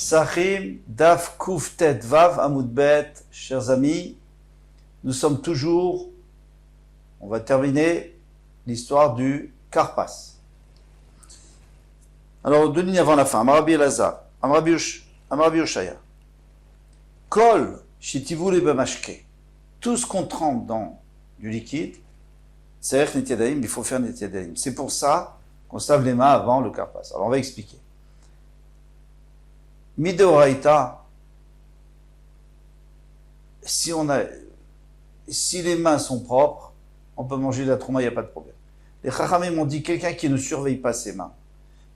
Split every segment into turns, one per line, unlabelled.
Psachim, Daf, Kuf, Tet, Vav, Amud Bet, chers amis, nous sommes toujours, on va terminer l'histoire du Karpas. Alors, deux lignes avant la fin, Amarabi Elazar, Amarabi Ushaya, Kol, Shitivu le Bamashke, tout ce qu'on trempe dans du liquide, c'est Netiadaim, il faut faire Netiadaim. C'est pour ça qu'on se lave les mains avant le Karpas. Alors, on va expliquer. Mideoraita, si les mains sont propres, on peut manger de la trouma, il n'y a pas de problème. Les Chachamim m'ont dit quelqu'un qui ne surveille pas ses mains.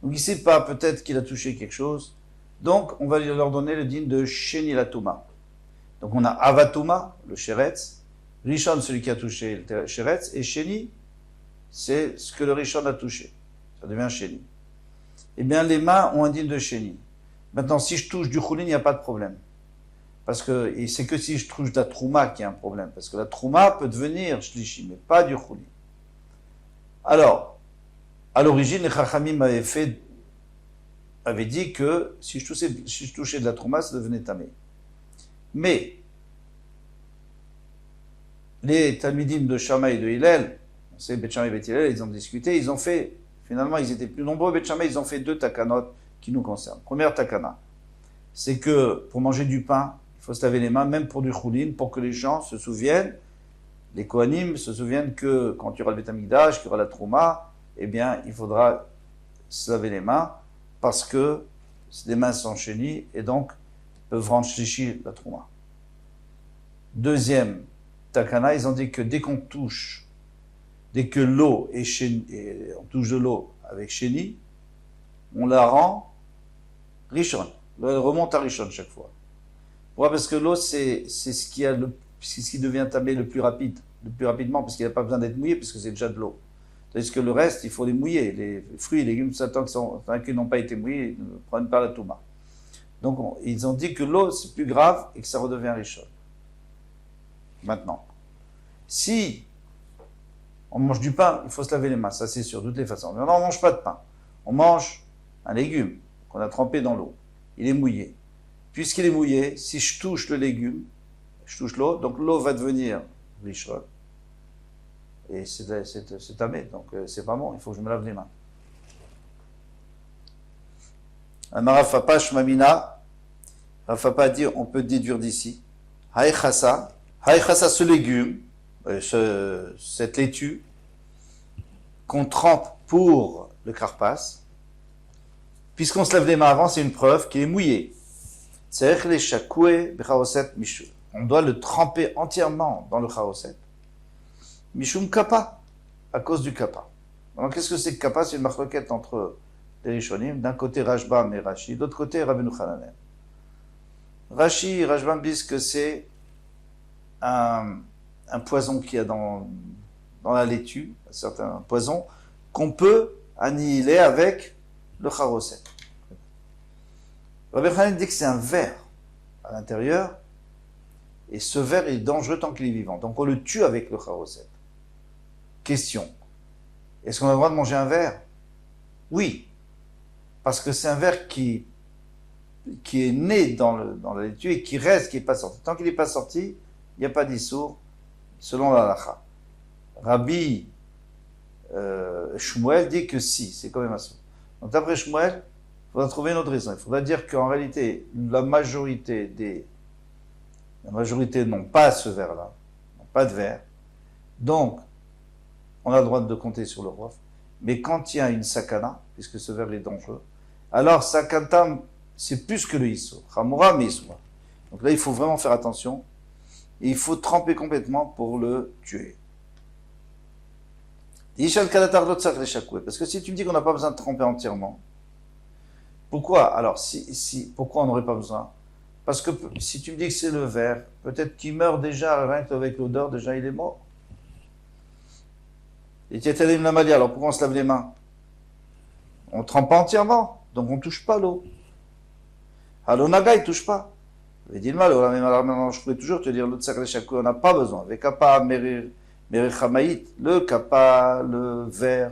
Donc il ne sait pas, peut-être qu'il a touché quelque chose. Donc on va leur donner le din de Sheni la Touma. Donc on a Avatuma, le Sheretz, Rishon, celui qui a touché le Sheretz, et Sheni, c'est ce que le Rishon a touché. Ça devient Sheni. Eh bien les mains ont un din de Sheni. Maintenant, si je touche du choulin, il n'y a pas de problème. Parce que, et c'est que si je touche de la trouma qu'il y a un problème. Parce que la trouma peut devenir shlishi, mais pas du choulin. Alors, à l'origine, les chachamim avaient dit que si je touchais de la trouma, ça devenait tamé. Mais, les talmidim de Shama et de Hillel, on sait, Bet Shammai et Bet Hillel, ils ont discuté, ils ont fait, finalement, ils étaient plus nombreux. Bet Shammai, ils ont fait 2 takanot qui nous concerne. Première takana, c'est que pour manger du pain, il faut se laver les mains, même pour du choulin, pour que les gens se souviennent, les kohanim se souviennent que quand il y aura le Beth Amikdash, qu'il y aura la trouma, eh bien, il faudra se laver les mains, parce que les mains sont chénies, et donc peuvent rendre shlishi la trouma. Deuxième takana, ils ont dit que dès qu'on touche, dès que l'eau est chénie, et on touche de l'eau avec chéni, on la rend Rishon. Elle remonte à Rishon chaque fois. Pourquoi ? Parce que l'eau, c'est ce qui devient tamé le plus rapidement, parce qu'il n'a pas besoin d'être mouillé, puisque c'est déjà de l'eau. Tandis que le reste, il faut les mouiller. Les fruits et légumes, tant qu'ils n'ont pas été mouillés, ils ne prennent pas la touma. Donc, ils ont dit que l'eau, c'est plus grave et que ça redevient Rishon. Maintenant, si on mange du pain, il faut se laver les mains, ça c'est sûr, de toutes les façons. Maintenant, on ne mange pas de pain. On mange un légume qu'on a trempé dans l'eau. Il est mouillé. Puisqu'il est mouillé, si je touche le légume, je touche l'eau, donc l'eau va devenir rishon. Et c'est tamé, donc c'est pas bon, il faut que je me lave les mains. Marafapa Shmamina, Rafapa dit, on peut déduire d'ici. Haïchasa, ce légume, cette laitue, qu'on trempe pour le karpas, puisqu'on se lave les mains avant, c'est une preuve qu'il est mouillé. On doit le tremper entièrement dans le chaoset. Mishum kappa, à cause du kappa. Alors qu'est-ce que c'est que kappa ? C'est une marloquette entre les rishonim, d'un côté Rashbam et Rashi, de l'autre côté Rabbeinu Hananen. Rashi et Rashbam disent que c'est un poison qu'il y a dans la laitue, un certain poison, qu'on peut annihiler avec le charoset. Rabbi Hanan dit que c'est un ver à l'intérieur, et ce ver est dangereux tant qu'il est vivant. Donc on le tue avec le charoset. Question. Est-ce qu'on a le droit de manger un ver ? Oui. Parce que c'est un ver qui est né dans la laitue et qui reste, qui n'est pas sorti. Tant qu'il n'est pas sorti, il n'y a pas d'issour, selon la halakha. Rabbi Shmuel dit que si, c'est quand même assourd. Donc d'après Shmuel, il faudra trouver une autre raison. Il faudra dire qu'en réalité, la majorité n'ont pas ce verre-là, n'ont pas de verre. Donc, on a le droit de compter sur le roi. Mais quand il y a une sakana, puisque ce verre est dangereux, alors sakana, c'est plus que le issour. Chamura, mais issour. Donc là, il faut vraiment faire attention. Et il faut tremper complètement pour le tuer. Parce que si tu me dis qu'on n'a pas besoin de tremper entièrement, pourquoi ? Alors, pourquoi on n'aurait pas besoin ? Parce que si tu me dis que c'est le ver, peut-être qu'il meurt déjà, rien qu'avec l'odeur, déjà il est mort. Et alors pourquoi on se lave les mains ? On ne trempe pas entièrement, donc on ne touche pas l'eau. Halonaga, il ne touche pas. Alors je pourrais toujours te dire, on n'a pas besoin. Avec kappa, le kappa, le ver,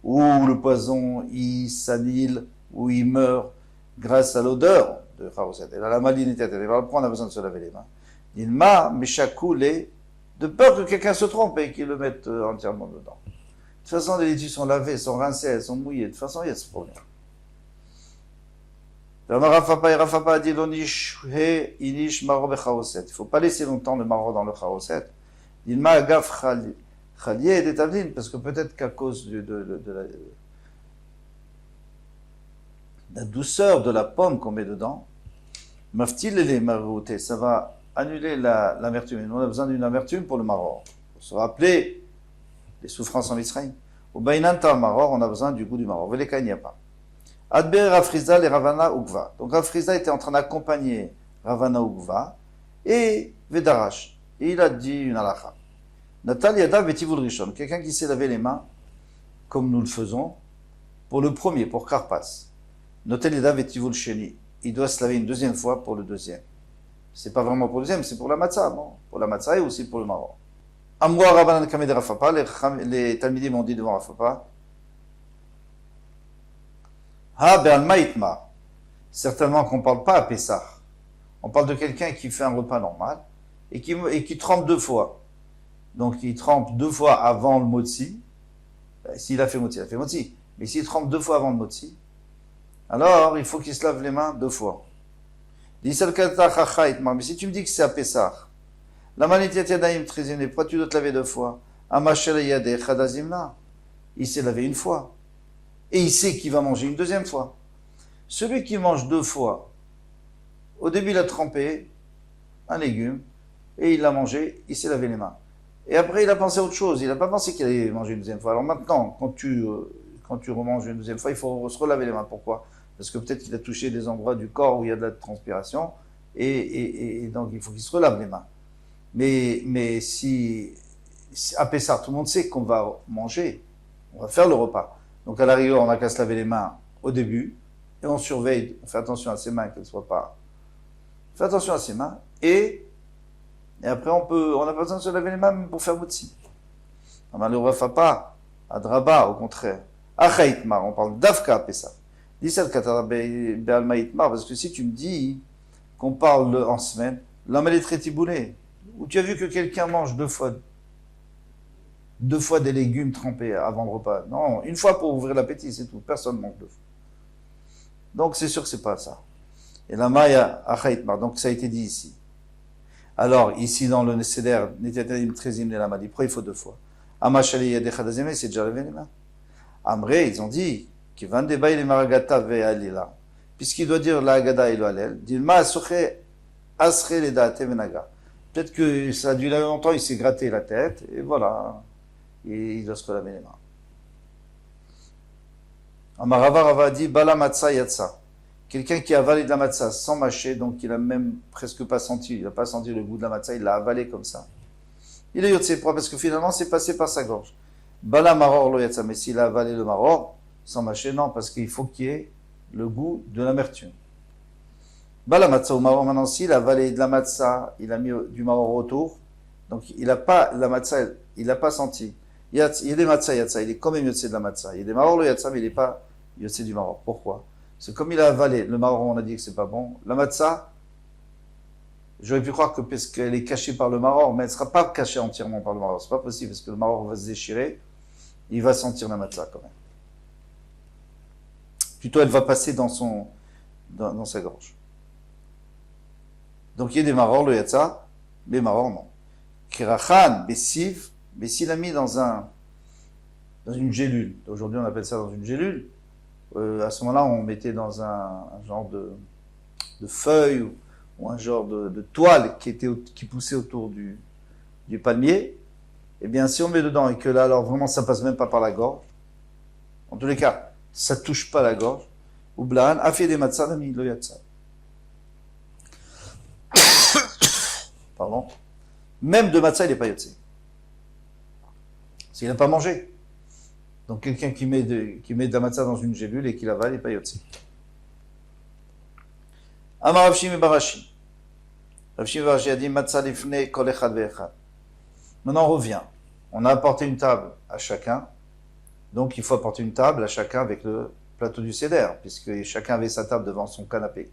ou le poison, il s'annule, ou il meurt grâce à l'odeur de Charoset. Et là, la malinité, pourquoi on a besoin de se laver les mains? Il m'a méchacoulé de peur que quelqu'un se trompe et qu'il le mette entièrement dedans. De toute façon, les laitues sont lavées, sont rincées, elles sont mouillées. De toute façon, il y a ce problème. Rafapa a dit il ne faut pas laisser longtemps le maro dans le charoset. Il m'a agaf chalier et d'établir, parce que peut-être qu'à cause de la douceur de la pomme qu'on met dedans, maftil les marouté, ça va annuler l'amertume. Nous, on a besoin d'une amertume pour le maror. Pour se rappeler les souffrances en Israël. Au bainanta maror, on a besoin du goût du maror. Veleka, il n'y a pas. Adber Rafrizda et Ravana Ugva. Donc Rafrizda était en train d'accompagner Ravana Ugva et Vedarash. Et il a dit une halakha. Natal Yada Vetivul Rishon. Quelqu'un qui s'est lavé les mains, comme nous le faisons, pour le premier, pour Karpas. Natal Yada Vetivul Sheni. Il doit se laver une deuxième fois pour le deuxième. C'est pas vraiment pour le deuxième, c'est pour la matzah. Bon, pour la matzah et aussi pour le maror. Amroa Rabbanan Kamed Rafapa. Les Talmidim ont dit devant Rafapa. Ha be'almaïtma. Certainement qu'on ne parle pas à Pessah. On parle de quelqu'un qui fait un repas normal et qui trempe deux fois. Donc il trempe deux fois avant le motzi. S'il a fait motzi, il a fait motzi. Mais s'il trempe deux fois avant le motzi, alors il faut qu'il se lave les mains deux fois. Mais si tu me dis que c'est à Pessah, la manitiat yadayim trizim, pourquoi tu dois te laver deux fois? Amashel yadeh chadazimna. Il s'est lavé une fois. Et il sait qu'il va manger une deuxième fois. Celui qui mange deux fois, au début il a trempé un légume, et il l'a mangé, il s'est lavé les mains. Et après il a pensé à autre chose, il n'a pas pensé qu'il allait manger une deuxième fois. Alors maintenant, quand tu remanges une deuxième fois, il faut se relaver les mains. Pourquoi? Parce que peut-être qu'il a touché des endroits du corps où il y a de la transpiration, et donc il faut qu'il se relave les mains. Mais si à Pessah, tout le monde sait qu'on va manger, on va faire le repas. Donc à la rigueur, on n'a qu'à se laver les mains au début, et on surveille, on fait attention à ses mains, qu'elles ne soient pas... On fait attention à ses mains, et après on n'a pas besoin de se laver les mains même pour faire motzi. On ne le refait pas à draba, au contraire. Achaïtmar, on parle d'afka à Pessah. Dis ça parce que si tu me dis qu'on parle en semaine, l'homme elle est très tiboulé. Ou tu as vu que quelqu'un mange deux fois des légumes trempés avant le repas. Non, une fois pour ouvrir l'appétit, c'est tout. Personne ne mange deux fois. Donc c'est sûr que c'est pas ça. Et la Maya Achaïtmar, donc ça a été dit ici. Alors, ici dans le Seder, Netatadim Trezim la Madi, pourquoi il faut deux fois? Amashali Yadechadazeme, c'est déjà levé les mains. Amré, ils ont dit, qui van débailler les maragata ve alila, puisqu'il doit dire la agada et le halel, dilma asre les date venaga. Peut-être que ça a dû longtemps, il s'est gratté la tête, et voilà. Et il doit se relaver les mains. Amarava Rava dit Bala Matza Yatsa. Quelqu'un qui a avalé de la matzah sans mâcher, donc il a même presque pas senti, il n'a pas senti le goût de la matzah, il l'a avalé comme ça. Il est yotse, pourquoi? Parce que finalement c'est passé par sa gorge. Bala Maror lo Yatsa, mais s'il a avalé le maror sans mâcher, non, parce qu'il faut qu'il y ait le goût de l'amertume. Bala Matzah ou maror, maintenant s'il a avalé de la matzah, il a mis du maror autour, donc il n'a pas la matzah, il n'a pas senti. Il y a des matzah yatsa, il est quand même yotse de la matzah. Il y a des maror lo Yatsa, mais il n'est pas yotse du maror. Pourquoi? C'est comme il a avalé le marron, on a dit que c'est pas bon. La matzah, j'aurais pu croire que parce qu'elle est cachée par le marron, mais elle ne sera pas cachée entièrement par le marron. C'est pas possible parce que le marron va se déchirer, il va sentir la matzah quand même. Plutôt, elle va passer dans sa gorge. Donc il y a des marrons, le yatsa, mais marrons non. Kirachan, bessiv, mais s'il a mis dans une gélule. Aujourd'hui on appelle ça dans une gélule. À ce moment-là, on mettait dans un genre de feuille ou un genre de toile qui poussait autour du palmier. Eh bien, si on met dedans et que là, alors vraiment, ça passe même pas par la gorge. En tous les cas, ça touche pas la gorge. Ou blan, a fait des matzah, l'ami lo yatsa. Pardon. Même de matzah, il n'est pas yatsa. S'il n'a pas mangé. Donc quelqu'un qui met de la matzah dans une gélule et qui l'avale, il n'est pas yotzi. Amar Rav Shimi bar Ashi. Rav Shimi bar Ashi a dit matzah lifnei kol echad ve'echad. Maintenant on revient. On a apporté une table à chacun. Donc il faut apporter une table à chacun avec le plateau du seder, puisque chacun avait sa table devant son canapé.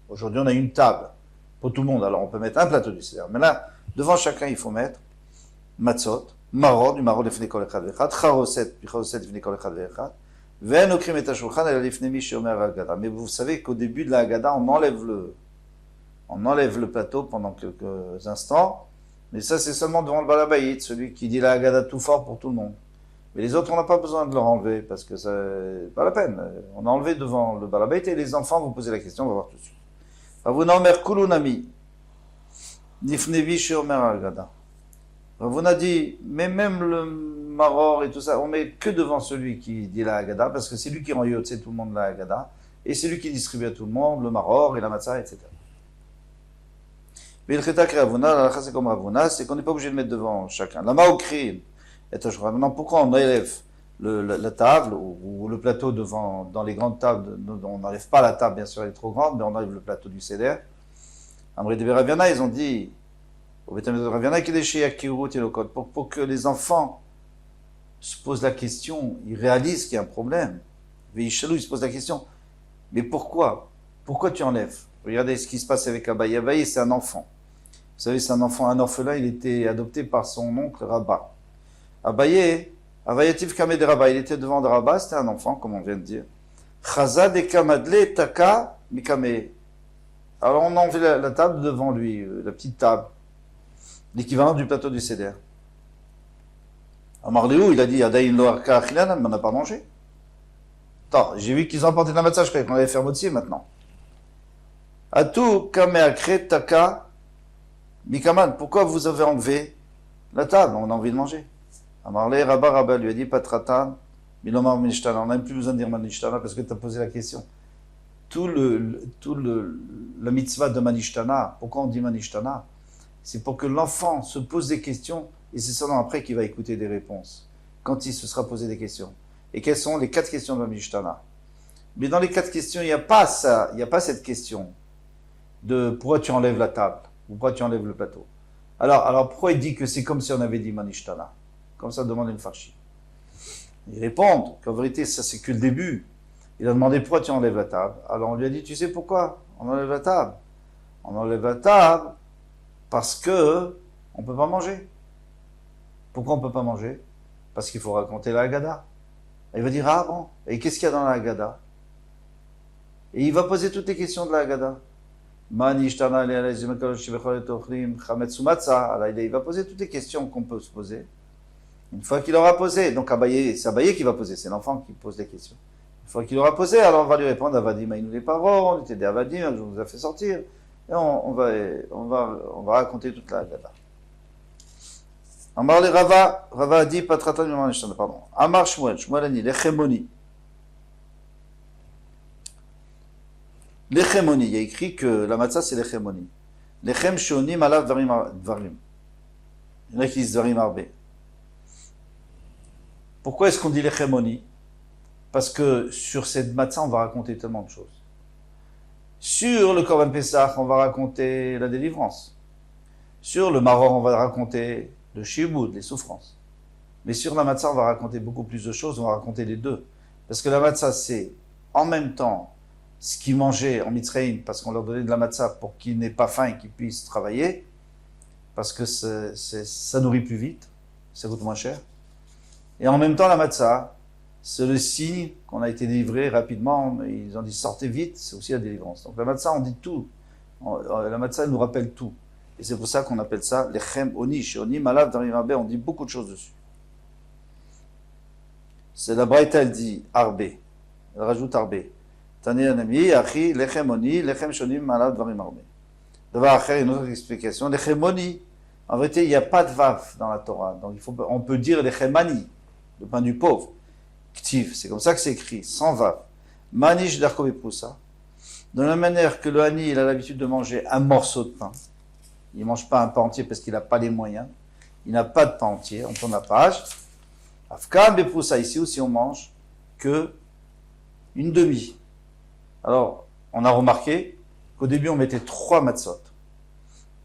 Aujourd'hui, on a une table pour tout le monde. Alors, on peut mettre un plateau du seder. Mais là, devant chacun, il faut mettre matzot, maror, du maror lefnei kol echad ve'echad, charoset, puis charoset lefnei kol echad ve'echad, ve'en okrim et hashulchan el lefnei mi sheomer haggadah. Mais vous savez qu'au début de la Haggadah, on enlève le plateau pendant quelques instants. Mais ça, c'est seulement devant le balabaït, celui qui dit la Haggadah tout fort pour tout le monde. Mais les autres, on n'a pas besoin de leur enlever, parce que c'est pas la peine. On a enlevé devant le balabaït, et les enfants, vous posez la question, on va voir tout de suite. Ravuna omer kulunami, nifnevi sheomer haggadah. Ravuna dit, mais même le maror et tout ça, on met que devant celui qui dit la Haggadah, parce que c'est lui qui rend yotze tout le monde la Haggadah, et c'est lui qui distribue à tout le monde le maror et la matzah, etc. Mais le cheta Ravuna, la lacha c'est comme Ravuna, c'est qu'on n'est pas obligé de mettre devant chacun. La maokrim, et maintenant pourquoi on élève la table ou le plateau devant, dans les grandes tables, on n'enlève pas la table, bien sûr, elle est trop grande, mais on enlève le plateau du seder. Amré de Raviana, ils ont dit, au Bétamé de Raviana, qu'il est chez Yakirut et le code, pour que les enfants se posent la question, ils réalisent qu'il y a un problème. Veishalou, ils se posent la question, mais pourquoi? Pourquoi tu enlèves? Regardez ce qui se passe avec Abaye. Abaye, c'est un enfant. Vous savez, c'est un enfant, un orphelin, il était adopté par son oncle Rabat. Abaye, Avayativ Kameh de Rabat, il était devant de Rabat, c'était un enfant, comme on vient de dire. Chaza de Kamadle Taka Mikame. Alors on a enlevé la table devant lui, la petite table, l'équivalent du plateau du Seder. Amarléou, il a dit Adaïn Loarka Achilan, mais on n'a pas mangé. Attends, j'ai vu qu'ils ont apporté de la matzah, je croyais qu'on allait faire moitié maintenant. Atou Kameh Akre Taka Mikaman, pourquoi vous avez enlevé la table? On a envie de manger. Amarlé, Rabba lui a dit Patratan, Milomar Manishtana. On n'a même plus besoin de dire Manishtana parce que tu as posé la question. La mitzvah de Manishtana, pourquoi on dit Manishtana? C'est pour que l'enfant se pose des questions et c'est seulement après qu'il va écouter des réponses. Quand il se sera posé des questions. Et quelles sont les 4 questions de Manishtana? Mais dans les 4 questions, il n'y a pas ça, il n'y a pas cette question de pourquoi tu enlèves la table ou pourquoi tu enlèves le plateau. Alors pourquoi il dit que c'est comme si on avait dit Manishtana? Comme ça demande une farchi. Ils répondent qu'en vérité, ça c'est que le début. Il a demandé pourquoi tu enlèves la table. Alors on lui a dit, tu sais pourquoi on enlève la table? On enlève la table parce que on ne peut pas manger. Pourquoi on ne peut pas manger? Parce qu'il faut raconter la Haggadah. Et il va dire, ah bon, et qu'est-ce qu'il y a dans la Haggadah? Et il va poser toutes les questions de la Haggadah. Il va poser toutes les questions qu'on peut se poser. Une fois qu'il aura posé, donc c'est Abaye qui va poser, c'est l'enfant qui pose les questions. Une fois qu'il aura posé, alors on va lui répondre, Avadim, il nous les paroles, on était des Avadim, je vous ai fait sortir, et on va raconter toute la Haggadah. Amar le Rava a dit, Patratan Mimanishtana, pardon. Amar Shmuel a dit, Lechemoni. Lechemoni, il y a écrit que la matzah c'est Lechemoni. Lechem shonim alav dvarim. Il y en a qui disent dvarim arbe. Pourquoi est-ce qu'on dit Lechemoni? Parce que sur cette matzah, on va raconter tellement de choses. Sur le Korban Pesach, on va raconter la délivrance. Sur le maror, on va raconter le shiboud, les souffrances. Mais sur la matzah, on va raconter beaucoup plus de choses, on va raconter les deux. Parce que la matzah, c'est en même temps ce qu'ils mangeaient en Mitzrayim, parce qu'on leur donnait de la matzah pour qu'ils n'aient pas faim et qu'ils puissent travailler, parce que ça nourrit plus vite, ça coûte moins cher. Et en même temps, la matzah, c'est le signe qu'on a été délivré rapidement. Ils ont dit sortez vite, c'est aussi la délivrance. Donc la matzah, on dit tout. La matzah, elle nous rappelle tout. Et c'est pour ça qu'on appelle ça lechem oni, oni malav darim, on dit beaucoup de choses dessus. C'est la Braïta, elle dit arbe. Elle rajoute arbe. Tani anami, achi, lechem oni, lechem shonim malav darim arbe. D'abord, après, une autre explication. Lechem oni. En vérité, il n'y a pas de vav dans la Torah. Donc on peut dire lechem ani, le pain du pauvre. Ktiv, c'est comme ça que c'est écrit, sans vav. Manish d'arkov poussa. De la même manière que le hani, il a l'habitude de manger un morceau de pain. Il ne mange pas un pain entier parce qu'il n'a pas les moyens. Il n'a pas de pain entier, on tourne la page. Afkan bepoussa, ici aussi on mange que une demi. Alors, on a remarqué qu'au début on mettait 3 matzot.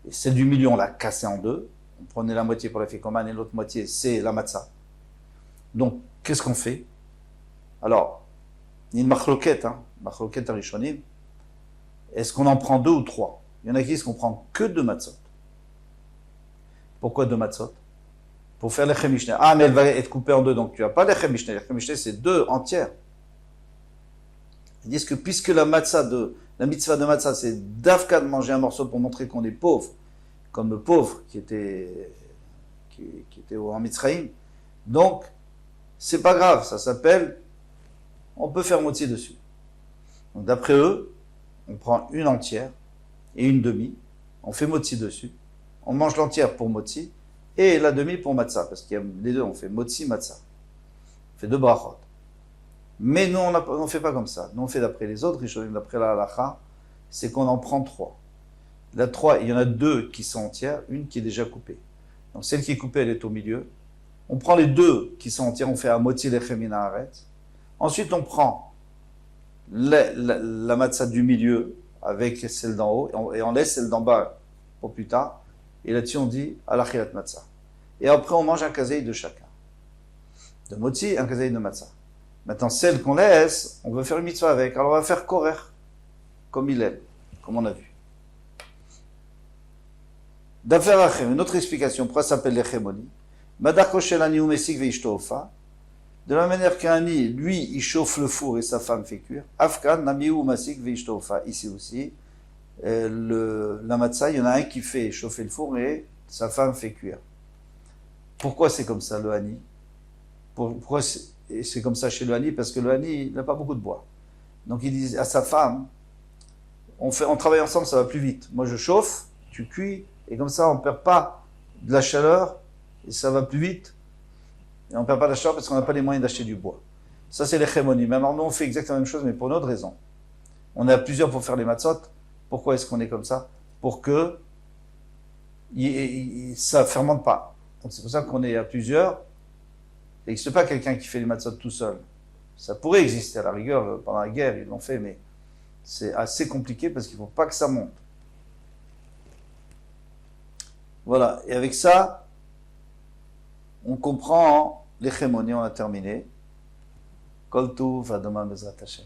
Et celle du milieu, on l'a cassée en 2. On prenait la moitié pour la fikoman et l'autre moitié, c'est la matzah. Donc, qu'est-ce qu'on fait? Alors, il y a une machloket, Rishonim. Est-ce qu'on en prend 2 ou 3? Il y en a qui disent qu'on prend que 2 matzot. Pourquoi 2 matzot? Pour faire l'echem mishneh. Ah, mais elle va être coupée en 2, donc tu n'as pas l'echem mishneh. L'echem mishneh, c'est 2 entières. Ils disent que puisque la mitzvah de matzah, c'est d'Afka de manger un morceau pour montrer qu'on est pauvre, comme le pauvre qui était en Mitzrayim, donc c'est pas grave, ça s'appelle, on peut faire moitié dessus. Donc d'après eux, on prend une entière et une demi, on fait motzi dessus, on mange l'entière pour motzi et la demi pour matzah, parce qu'il y a les deux, on fait motzi, matzah. On fait 2 brachot. Mais nous, on ne fait pas comme ça. Nous, on fait d'après les autres, d'après la halacha, c'est qu'on en prend 3. La 3, il y en a 2 qui sont entières, une qui est déjà coupée. Donc celle qui est coupée, elle est au milieu. On prend les 2 qui sont entières, on fait à moitié lechem min haaretz. Ensuite, on prend la matzah du milieu avec celle d'en haut, et on laisse celle d'en bas pour plus tard. Et là-dessus, on dit alachilat matzah. Et après, on mange un kaseï de chacun. De motzi, un kaseï de matzah. Maintenant, celle qu'on laisse, on veut faire une mitzvah avec. Alors, on va faire korer, comme il est, comme on a vu. D'affaire achem, une autre explication, pourquoi ça s'appelle l'echemoni. Madar koshel ani umesik veishto ofa. De la manière qu'un nid, lui, il chauffe le four et sa femme fait cuire. Afkan, namiu masik veishto ofa. Ici aussi, la matzah, il y en a un qui fait chauffer le four et sa femme fait cuire. Pourquoi c'est comme ça, le hani? Pourquoi c'est comme ça chez le hani? Parce que le hani, il n'a pas beaucoup de bois. Donc il dit à sa femme, on travaille ensemble, ça va plus vite. Moi je chauffe, tu cuis, et comme ça on ne perd pas de la chaleur, et ça va plus vite. Et on ne perd pas de la chaleur parce qu'on n'a pas les moyens d'acheter du bois. Ça c'est l'echemoni. Maintenant nous on fait exactement la même chose, mais pour une autre raison. On est à plusieurs pour faire les matzot. Pourquoi est-ce qu'on est comme ça? Pour que ça ne fermente pas. Donc c'est pour ça qu'on est à plusieurs. Il n'existe pas quelqu'un qui fait les matzot tout seul. Ça pourrait exister à la rigueur, pendant la guerre, ils l'ont fait, mais c'est assez compliqué parce qu'il ne faut pas que ça monte. Voilà, et avec ça, on comprend l'echemoni, on a terminé. Kol tuv, à demain, Bezrat Hashem.